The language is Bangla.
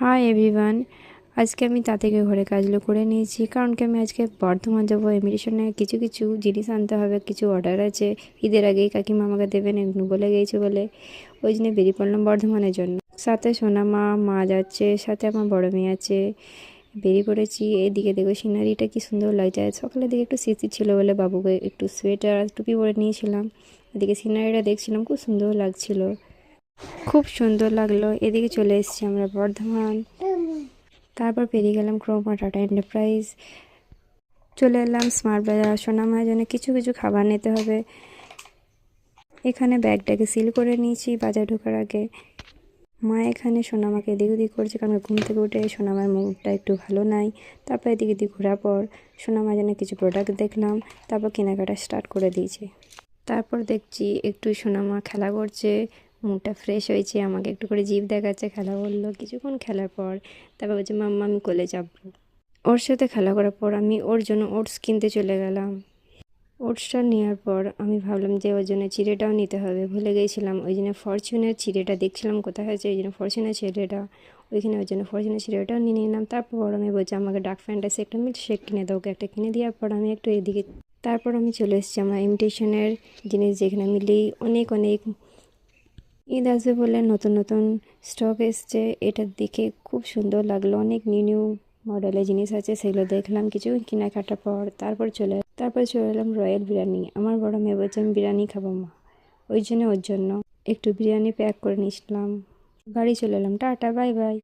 Hi everyone. আজকে আমি তাঁতিকে ঘরে কাজগুলো করে নিয়েছি, কারণ কি আমি আজকে বর্ধমান যাবো। ইমিটেশনে কিছু কিছু জিনিস আনতে হবে, কিছু অর্ডার আছে। ঈদের আগেই কাকিমা আমাকে দেবেন এগুলো বলে গিয়েছে বলে ওই জন্য বেরিয়ে পড়লাম বর্ধমানের জন্য। সাথে সোনা মা যাচ্ছে, সাথে আমার বড় মেয়ে আছে। বেরিয়ে পড়েছি। এদিকে দেখো সিনারিটা কি সুন্দর লাগছে। সকালের দিকে একটু শীত ছিল বলে বাবুকে একটু সোয়েটার আর টুপি পরে নিয়েছিলাম। এদিকে সিনারিটা দেখছিলাম, খুব সুন্দর লাগছিল, খুব সুন্দর লাগলো। এদিকে চলে এসেছি আমরা বর্ধমান। তারপর পেরিয়ে গেলাম ক্রোমা টাটা এন্টারপ্রাইজ। চলে এলাম স্মার্ট বাজার। সোনামার জন্য কিছু কিছু খাবার নিতে হবে। এখানে ব্যাগটাকে সিল করে নিয়েছি বাজার ঢোকার আগে। মা এখানে সোনামাকে এদিক ওদিক করছে, কারণ ঘুম থেকে উঠে সোনামার মুডটা একটু ভালো নাই। তারপর এদিক ওদিক ঘোরার পর সোনামার জন্য কিছু প্রোডাক্ট দেখলাম, তারপর কেনাকাটা স্টার্ট করে দিয়েছি। তারপর দেখছি একটু সোনামা খেলা করছে, মুডটা ফ্রেশ হয়েছে, আমাকে একটু করে জিভ দেখাচ্ছে, খেলা করলো। কিছুক্ষণ খেলার পর তারপর বলছে মাম্মা আমি কোলে যাব। ওর সাথে খেলা করার পর আমি ওর জন্য ওটস কিনতে চলে গেলাম। ওটসটা নেওয়ার পর আমি ভাবলাম যে ওর জন্য চিড়েটাও নিতে হবে, ভুলে গিয়েছিলাম। ওই জন্য ফরচুনের চিড়েটা দেখছিলাম কোথায় আছে, ওই জন্য ফরচুনের চিড়েটা ওইখানে, ওই জন্য ফরচুনের চিড়েটাও নিয়ে নিলাম। তারপর আমি বলছি আমাকে ডার্ক ফ্যান্টাসি একটা মিল্ক শেক কিনে দাও। ওকে একটা কিনে দেওয়ার পর আমি একটু এদিকে, তারপর আমি চলে এসেছি আমার ইমিটেশনের জিনিস, যেখানে মিলেই অনেক অনেক ঈদ আসবে বলে নতুন নতুন স্টক এসছে। এটার দিকে খুব সুন্দর লাগলো, অনেক নিউ নিউ মডেলের জিনিস আছে, সেগুলো দেখলাম কিছু কেনাকাটার পর। তারপর চলে এলাম রয়্যাল বিরিয়ানি। আমার বড় মেয়ে বলছে আমি বিরিয়ানি খাবো মা, ওই জন্য ওর জন্য একটু বিরিয়ানি প্যাক করে নিয়েছিলাম। বাড়ি চলে এলাম। Tata, bye bye.